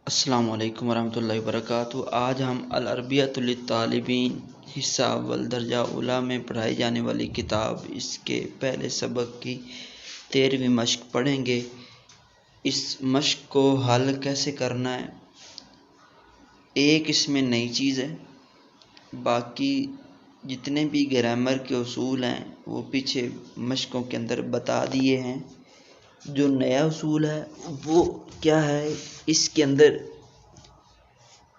السلام علیکم ورحمۃ اللہ وبرکاتہ۔ آج ہم العربیۃ للطالبین حصہ اول درجہ اولیٰ میں پڑھائی جانے والی کتاب اس کے پہلے سبق کی 13ویں مشق پڑھیں گے۔ اس مشق کو حل کیسے کرنا ہے؟ ایک اس میں نئی چیز ہے، باقی جتنے بھی گرامر کے اصول ہیں وہ پیچھے مشقوں کے اندر بتا دیے ہیں۔ جو نیا اصول ہے وہ کیا ہے؟ اس کے اندر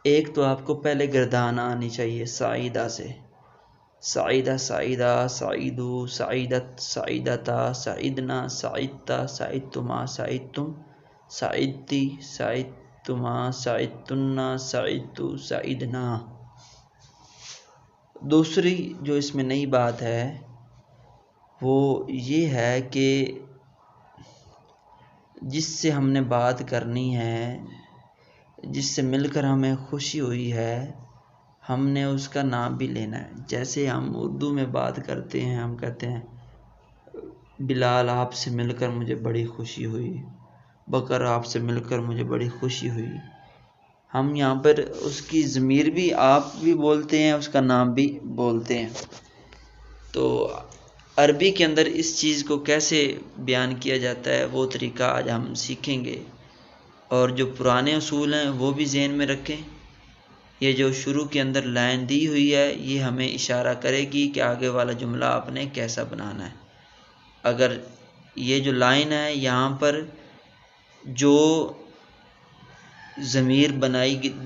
ایک تو آپ کو پہلے گردان آنی چاہیے سعیدہ سے، سعیدہ سعیدہ، سعیدو، سعیدت، سعیدتا، سعیدنا، سعیدتا، سعیدتما، سعیدتم، سعیدتی، سعیدتما، سعیدتنا، سعیدتو، سعیدنا۔ دوسری جو اس میں نئی بات ہے وہ یہ ہے کہ جس سے ہم نے بات کرنی ہے، جس سے مل کر ہمیں خوشی ہوئی ہے، ہم نے اس کا نام بھی لینا ہے۔ جیسے ہم اردو میں بات کرتے ہیں، ہم کہتے ہیں بلال آپ سے مل کر مجھے بڑی خوشی ہوئی، بکر آپ سے مل کر مجھے بڑی خوشی ہوئی۔ ہم یہاں پر اس کی ضمیر بھی آپ بھی بولتے ہیں، اس کا نام بھی بولتے ہیں۔ تو عربی کے اندر اس چیز کو کیسے بیان کیا جاتا ہے وہ طریقہ آج ہم سیکھیں گے، اور جو پرانے اصول ہیں وہ بھی ذہن میں رکھیں۔ یہ جو شروع کے اندر لائن دی ہوئی ہے یہ ہمیں اشارہ کرے گی کہ آگے والا جملہ آپ نے کیسا بنانا ہے۔ اگر یہ جو لائن ہے یہاں پر جو ضمیر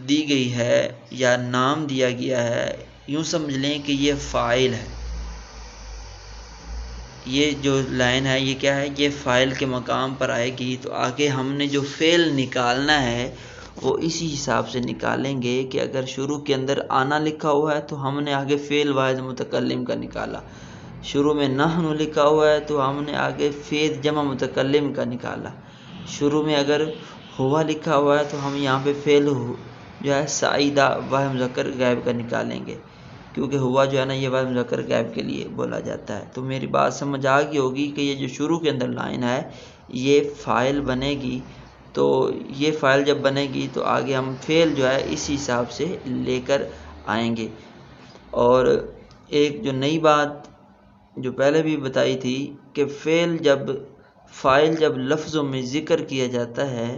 دی گئی ہے یا نام دیا گیا ہے، یوں سمجھ لیں کہ یہ فاعل ہے۔ یہ جو لائن ہے یہ کیا ہے؟ یہ فاعل کے مقام پر آئے گی، تو آگے ہم نے جو فعل نکالنا ہے وہ اسی حساب سے نکالیں گے کہ اگر شروع کے اندر آنا لکھا ہوا ہے تو ہم نے آگے فعل واحد متکلم کا نکالا، شروع میں نحن لکھا ہوا ہے تو ہم نے آگے فعل جمع متکلم کا نکالا، شروع میں اگر ہوا لکھا ہوا ہے تو ہم یہاں پہ فعل جو ہے سعیدہ واحد مذکر غائب کا نکالیں گے، کیونکہ ہوا جو ہے نا یہ واحد مذکر غائب کے لیے بولا جاتا ہے۔ تو میری بات سمجھ آ گئی ہوگی کہ یہ جو شروع کے اندر لائن ہے یہ فاعل بنے گی، تو یہ فاعل جب بنے گی تو آگے ہم فعل جو ہے اسی حساب سے لے کر آئیں گے۔ اور ایک جو نئی بات جو پہلے بھی بتائی تھی کہ فاعل جب لفظوں میں ذکر کیا جاتا ہے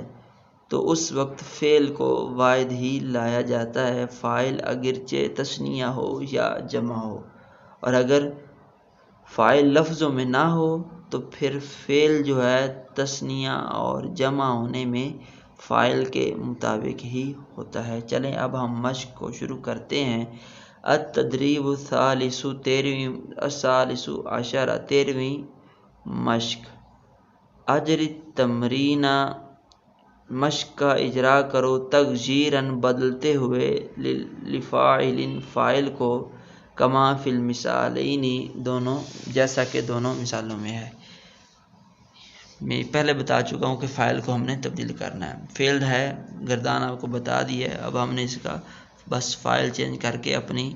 تو اس وقت فعل کو واحد ہی لایا جاتا ہے، فاعل اگرچہ تثنیہ ہو یا جمع ہو، اور اگر فاعل لفظوں میں نہ ہو تو پھر فعل جو ہے تثنیہ اور جمع ہونے میں فاعل کے مطابق ہی ہوتا ہے۔ چلیں اب ہم مشق کو شروع کرتے ہیں۔ التدریب الثالث 13ویں مشق۔ اجری التمرین، مشق کا اجرا کرو، تغییراً بدلتے ہوئے، لفاعل فاعل کو، کما فی المثالین دونوں جیسا کہ دونوں مثالوں میں ہے۔ میں پہلے بتا چکا ہوں کہ فاعل کو ہم نے تبدیل کرنا ہے، فعل ہے گردان آپ کو بتا دی ہے، اب ہم نے اس کا بس فاعل چینج کر کے اپنی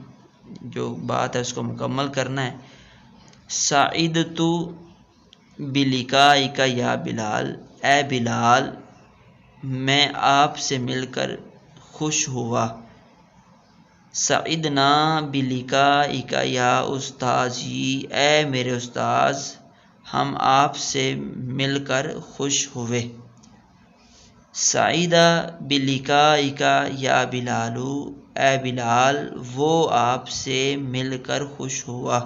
جو بات ہے اس کو مکمل کرنا ہے۔ سعیدت بلقائک یا بلال، اے بلال میں آپ سے مل کر خوش ہوا۔ سعدنا بلقائک یا استاذی، اے میرے استاذ ہم آپ سے مل کر خوش ہوئے۔ سعید بلقائک یا بلال، اے بلال وہ آپ سے مل کر خوش ہوا۔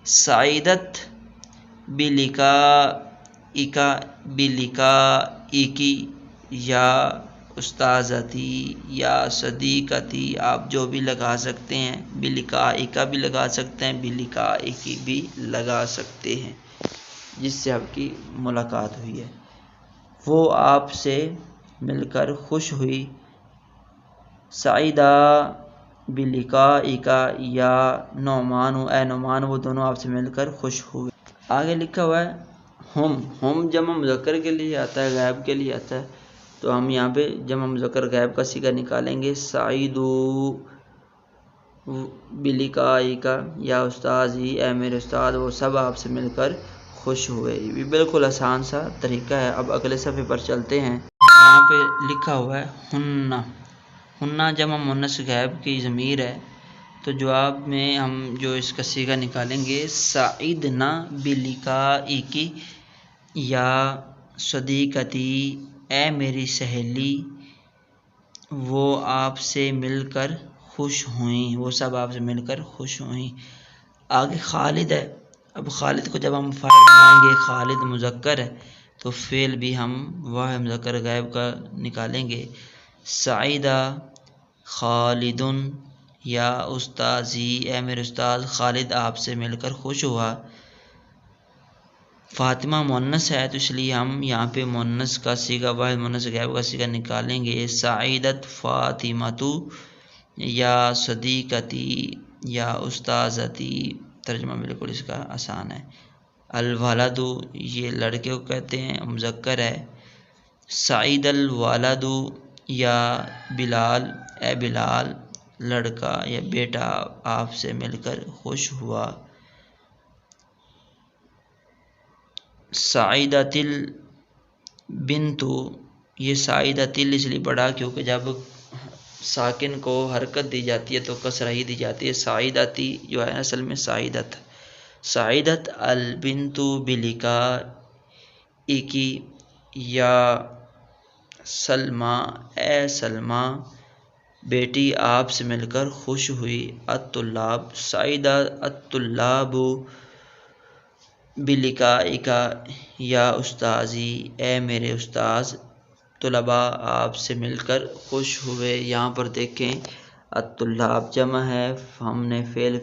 سعیدت بلقائکی یا استاذتی یا صدیقتی، آپ جو بھی لگا سکتے ہیں، بلقائک بھی لگا سکتے ہیں، بلقائکی بھی لگا سکتے ہیں، جس سے آپ کی ملاقات ہوئی ہے، وہ آپ سے مل کر خوش ہوئی۔ سعیدہ بلقائک یا نعمان، اے نعمان وہ دونوں آپ سے مل کر خوش ہوئے۔ آگے لکھا ہوا ہے ہم جمع مذکر کے لیے آتا ہے، غائب کے لیے آتا ہے، تو ہم یہاں پہ جمع مذکر غائب کا صیغہ نکالیں گے۔ سعیدو بلقائک یا استاذی، اے میرے استاد وہ سب آپ سے مل کر خوش ہوئے۔ یہ بالکل آسان سا طریقہ ہے۔ اب اگلے صفحے پر چلتے ہیں۔ یہاں پہ لکھا ہوا ہے ہننا، ہننا جمع مؤنث غائب کی ضمیر ہے، تو جواب میں ہم جو اس کا صیغہ نکالیں گے سعیدنا بلقائکی یا صدیقتی، اے میری سہیلی وہ آپ سے مل کر خوش ہوئیں، وہ سب آپ سے مل کر خوش ہوئیں۔ آگے خالد ہے، اب خالد کو جب ہم فاعل بنائیں گے، خالد مذکر ہے تو فعل بھی ہم واحد مذکر غائب کا نکالیں گے، سعیدہ خالدن یا استاذی، اے میرے استاذ خالد آپ سے مل کر خوش ہوا۔ فاطمہ مؤنث ہے تو اس لیے ہم یہاں پہ مؤنث کا صیغہ واحد مؤنث غائب کا صیغہ نکالیں گے، سعیدت فاطمۃ یا صدیقتی یا استاذتی، ترجمہ بالکل اس کا آسان ہے۔ الولد یہ لڑکے کو کہتے ہیں، مذکر ہے، سعید الولد یا بلال، اے بلال لڑکا یا بیٹا آپ سے مل کر خوش ہوا۔ سعیدت البنت، یہ سعیدت اس لیے پڑھا کیونکہ جب ساکن کو حرکت دی جاتی ہے تو کسرہ ہی دی جاتی ہے، سعیدتی جو ہے اصل میں سعیدت، سعیدت البنت بلقائکی یا سلمیٰ، اے سلمیٰ بیٹی آپ سے مل کر خوش ہوئی۔ الطلاب، سعیدہ الطلاب بلقائک یا استاذی، اے میرے استاذ طلباء آپ سے مل کر خوش ہوئے۔ یہاں پر دیکھیں الطلاب جمع ہے، ہم نے فعل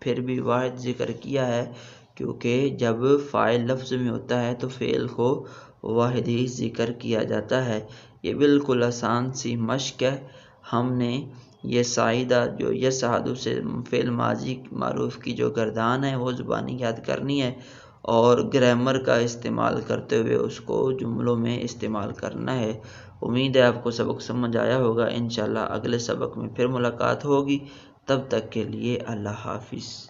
پھر بھی واحد ذکر کیا ہے کیونکہ جب فاعل لفظ میں ہوتا ہے تو فعل کو واحد ہی ذکر کیا جاتا ہے۔ یہ بالکل آسان سی مشق ہے، ہم نے یہ سعیدہ جو یسعد سے فعل ماضی معروف کی جو گردان ہے وہ زبانی یاد کرنی ہے اور گرامر کا استعمال کرتے ہوئے اس کو جملوں میں استعمال کرنا ہے۔ امید ہے آپ کو سبق سمجھ آیا ہوگا، انشاءاللہ اگلے سبق میں پھر ملاقات ہوگی، تب تک کے لیے اللہ حافظ۔